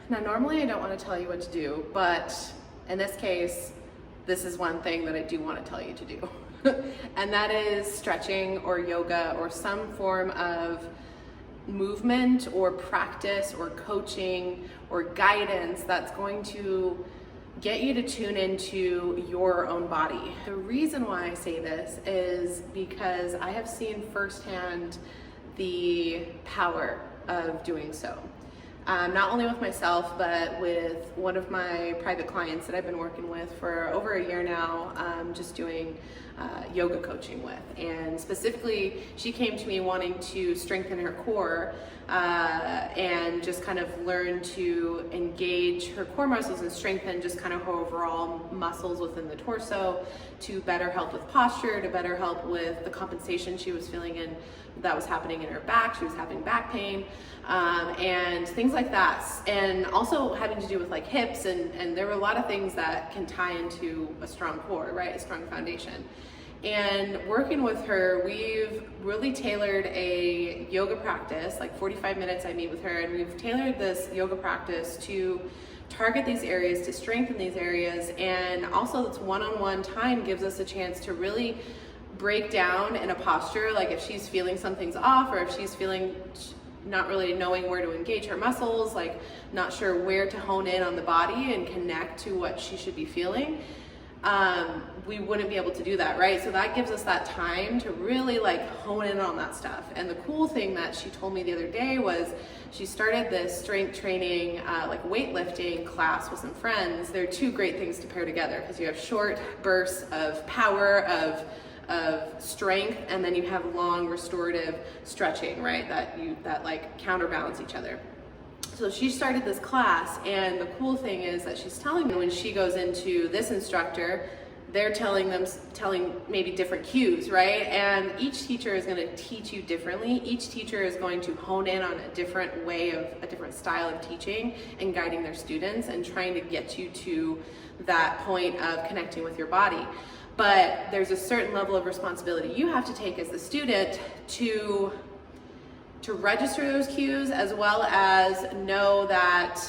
Now, normally I don't want to tell you what to do, but in this case, this is one thing that I do want to tell you to do. And that is stretching or yoga or some form of movement or practice or coaching or guidance that's going to get you to tune into your own body. The reason why I say this is because I have seen firsthand the power of doing so. Not only with myself, but with one of my private clients that I've been working with for over a year now, just doing yoga coaching with. And specifically, she came to me wanting to strengthen her core and just kind of learn to engage her core muscles and strengthen just kind of her overall muscles within the torso to better help with posture, to better help with the compensation she was feeling in that was happening in her back. She was having back pain and things like that, and also having to do with like hips, and there were a lot of things that can tie into a strong core, right? A strong foundation. And working with her, we've really tailored a yoga practice, like 45 minutes I meet with her, and we've tailored this yoga practice to target these areas, to strengthen these areas, and also this one-on-one time gives us a chance to really break down in a posture, like if she's feeling something's off, or if she's feeling not really knowing where to engage her muscles, like not sure where to hone in on the body and connect to what she should be feeling, we wouldn't be able to do that, right? So that gives us that time to really like hone in on that stuff. And the cool thing that she told me the other day was she started this strength training, like weightlifting class with some friends. They're two great things to pair together because you have short bursts of power, of strength, and then you have long restorative stretching, right? That like counterbalance each other. So she started this class, and the cool thing is that she's telling me when she goes into this instructor, they're telling maybe different cues, right? And each teacher is going to teach you differently. Each teacher is going to hone in on a different way of a different style of teaching and guiding their students and trying to get you to that point of connecting with your body. But there's a certain level of responsibility you have to take as the student to register those cues, as well as know that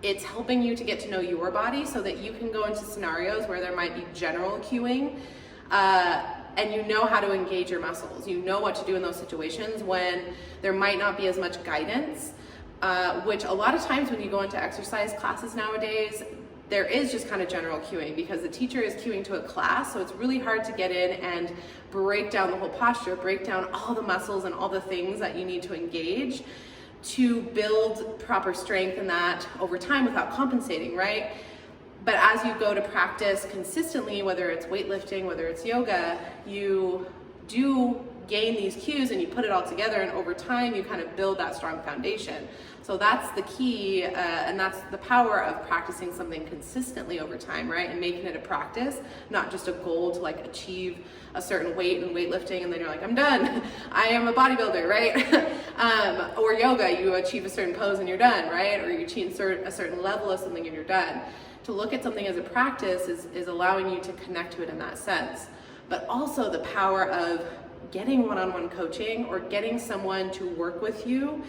it's helping you to get to know your body so that you can go into scenarios where there might be general cueing, and you know how to engage your muscles. You know what to do in those situations when there might not be as much guidance, which a lot of times when you go into exercise classes nowadays, there is just kind of general cueing because the teacher is cueing to a class, so it's really hard to get in and break down the whole posture, break down all the muscles and all the things that you need to engage to build proper strength in that over time without compensating, right? But as you go to practice consistently, whether it's weightlifting, whether it's yoga, you do gain these cues and you put it all together, and over time you kind of build that strong foundation. So that's the key, and that's the power of practicing something consistently over time, right? And making it a practice, not just a goal to like achieve a certain weight in weightlifting and then you're like, I'm done, I am a bodybuilder, right? Or yoga, you achieve a certain pose and you're done, right? Or you achieve a certain level of something and you're done. To look at something as a practice is allowing you to connect to it in that sense. But also the power of getting one-on-one coaching or getting someone to work with you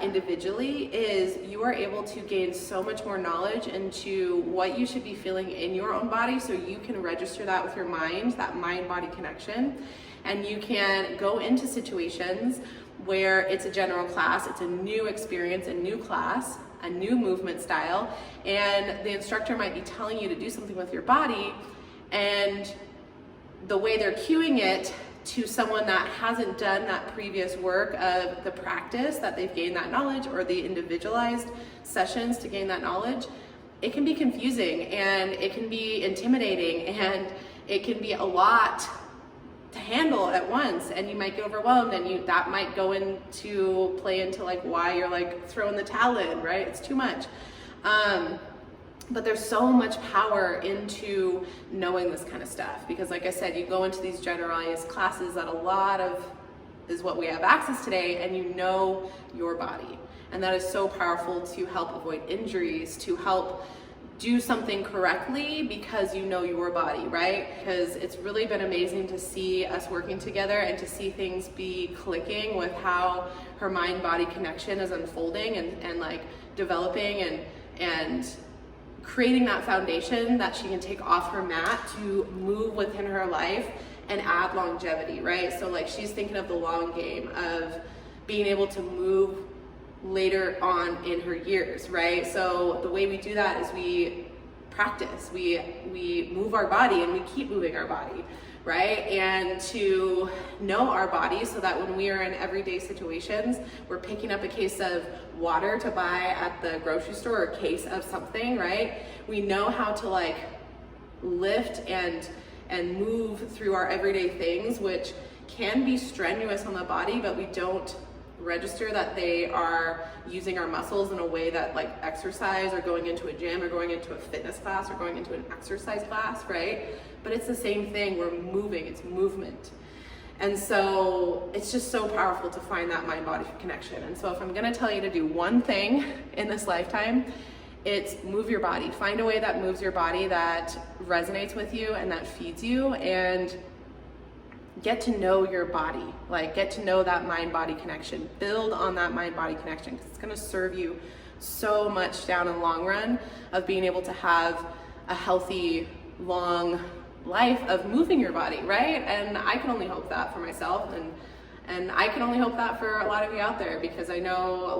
individually is you are able to gain so much more knowledge into what you should be feeling in your own body, so you can register that with your mind, that mind-body connection, and you can go into situations where it's a general class, it's a new experience, a new class, a new movement style, and the instructor might be telling you to do something with your body, and the way they're cueing it to someone that hasn't done that previous work of the practice that they've gained that knowledge, or the individualized sessions to gain that knowledge, it can be confusing and it can be intimidating and it can be a lot to handle at once, and you might get overwhelmed, and that might go into play into like why you're like throwing the towel in, right? It's too much. But there's so much power into knowing this kind of stuff, because like I said, you go into these generalized classes that a lot of is what we have access today, and you know your body, and that is so powerful to help avoid injuries, to help do something correctly because you know your body, right? Because it's really been amazing to see us working together and to see things be clicking with how her mind-body connection is unfolding, and like developing and creating that foundation that she can take off her mat to move within her life and add longevity, right? So like she's thinking of the long game of being able to move later on in her years, right? So the way we do that is we practice, we move our body and we keep moving our body, right? And to know our body so that when we are in everyday situations, we're picking up a case of water to buy at the grocery store or a case of something, right? We know how to like lift and move through our everyday things, which can be strenuous on the body, but we don't register that they are using our muscles in a way that like exercise or going into a gym or going into a fitness class or going into an exercise class, right? But it's the same thing. We're moving, it's movement. And so it's just so powerful to find that mind-body connection. And so if I'm gonna tell you to do one thing in this lifetime, it's move your body. Find a way that moves your body, that resonates with you and that feeds you, and get to know your body, like get to know that mind-body connection. Build on that mind-body connection, because it's gonna serve you so much down in the long run of being able to have a healthy, long life of moving your body, right? And I can only hope that for myself, and I can only hope that for a lot of you out there, because I know a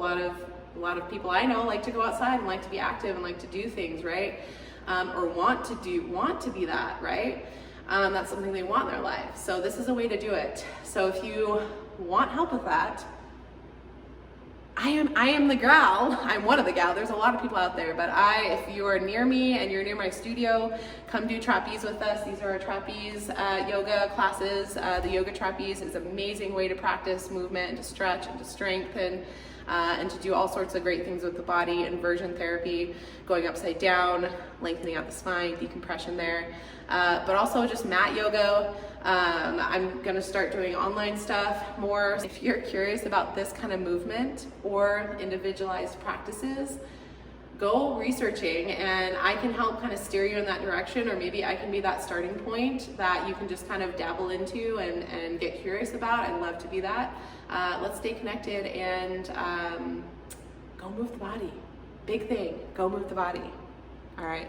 lot of people I know like to go outside and like to be active and like to do things, right? Or want to be that, right? That's something they want in their life. So this is a way to do it. So if you want help with that, I am the gal. I'm one of the gal. There's a lot of people out there, but if you are near me and you're near my studio, come do trapeze with us. These are our trapeze yoga classes. The yoga trapeze is an amazing way to practice movement and to stretch and to strengthen and to do all sorts of great things with the body. Inversion therapy, going upside down, lengthening out the spine, decompression there, but also just mat yoga. I'm gonna start doing online stuff more. If you're curious about this kind of movement or individualized practices, go researching, and I can help kind of steer you in that direction, or maybe I can be that starting point that you can just kind of dabble into and get curious about. I'd love to be that. Let's stay connected and go move the body. Big thing, go move the body. All right.